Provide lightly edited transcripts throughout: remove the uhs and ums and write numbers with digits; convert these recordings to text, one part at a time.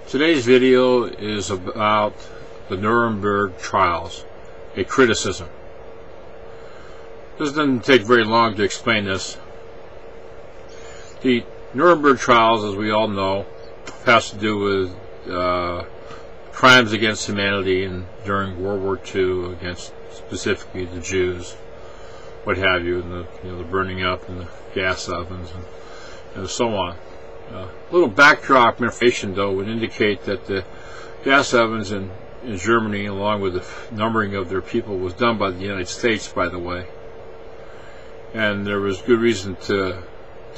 Today's video is about the Nuremberg trials, a criticism. This doesn't take very long to explain this. The Nuremberg trials, as we all know, has to do with crimes against humanity and during World War II against specifically the Jews, what have you, and the burning up and the gas ovens and so on. A little backdrop information, though, would indicate that the gas ovens in Germany, along with the numbering of their people, was done by the United States, by the way. And there was good reason to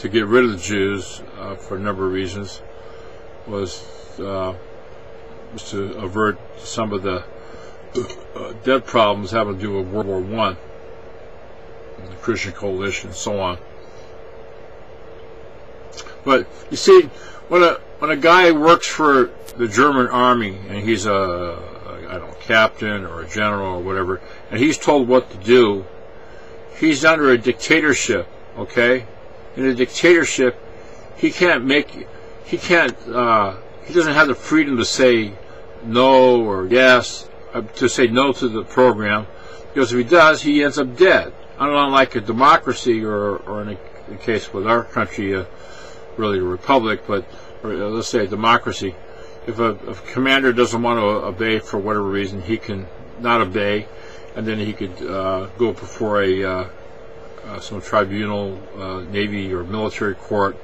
get rid of the Jews for a number of reasons. Was to avert some of the debt problems having to do with World War I, and the Christian coalition, and so on. But you see, when a guy works for the German army and he's a captain or a general or whatever, and he's told what to do, he's under a dictatorship. Okay, in a dictatorship, he doesn't have the freedom to say no or yes, to say no to the program, because if he does, he ends up dead. Unlike a democracy, or in the case with our country, really a republic, but let's say a democracy. If a commander doesn't want to obey for whatever reason, he can not obey, and then he could go before some tribunal, navy or military court,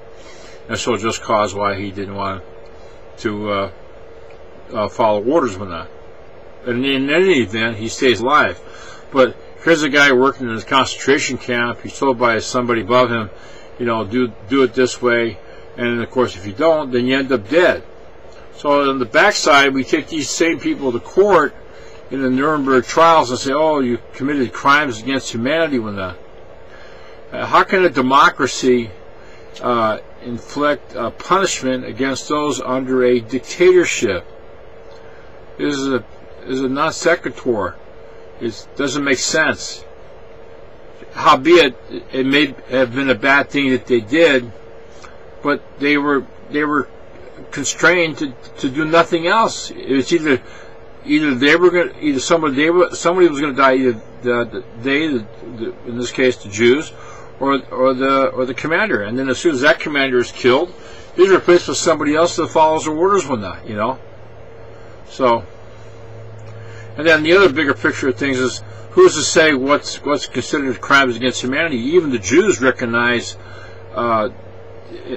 and so just cause why he didn't want to follow orders with that. And in any event, he stays alive. But here's a guy working in a concentration camp. He's told by somebody above him, do it this way, and of course if you don't, then you end up dead. So on the backside, we take these same people to court in the Nuremberg trials and say, oh, you committed crimes against humanity with that. How can a democracy inflict punishment against those under a dictatorship? This is a non sequitur. It doesn't make sense. Howbeit, it may have been a bad thing that they did, but they were constrained to do nothing else. It's either somebody was going to die, either in this case the Jews, or the commander. And then as soon as that commander is killed, he's replaced with somebody else that follows the orders when that, So, and then the other bigger picture of things is, who's to say what's considered crimes against humanity? Even the Jews recognize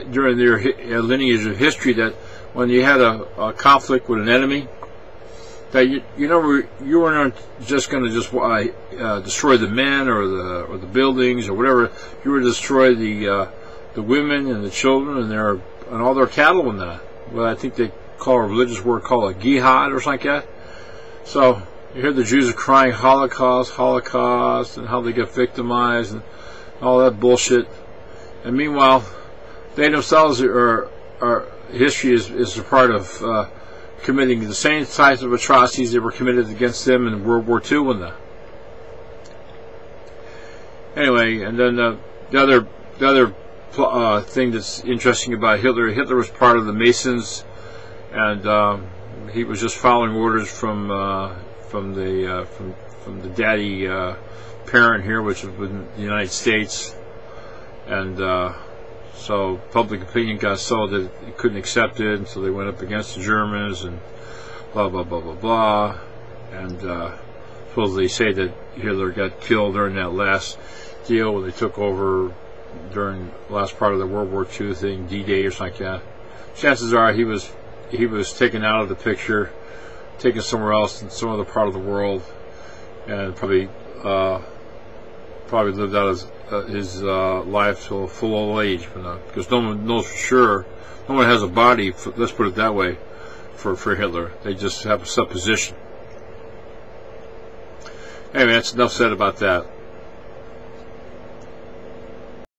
during their lineage of history that when you had a conflict with an enemy, that you weren't just going to destroy the men or the buildings or whatever. You were to destroy the women and the children and all their cattle and that. Well, I think they call a religious word called a jihad or something like that. So you hear the Jews are crying Holocaust, and how they get victimized and all that bullshit. And meanwhile, they themselves history is a part of committing the same types of atrocities that were committed against them in World War II and that. Anyway, and then the other thing that's interesting about Hitler was part of the Masons, and he was just following orders from the daddy parent here, which was the United States, and so public opinion got so that he couldn't accept it, and so they went up against the Germans and blah blah blah blah blah. And supposedly say that Hitler got killed during that last deal when they took over during the last part of the World War II thing, D-Day or something like that. Chances are he was taken out of the picture, taken somewhere else in some other part of the world, and probably lived out his life till full old age, because no one knows for sure. No one has a body, let's put it that way, for Hitler. They just have a supposition. Anyway, that's enough said about that.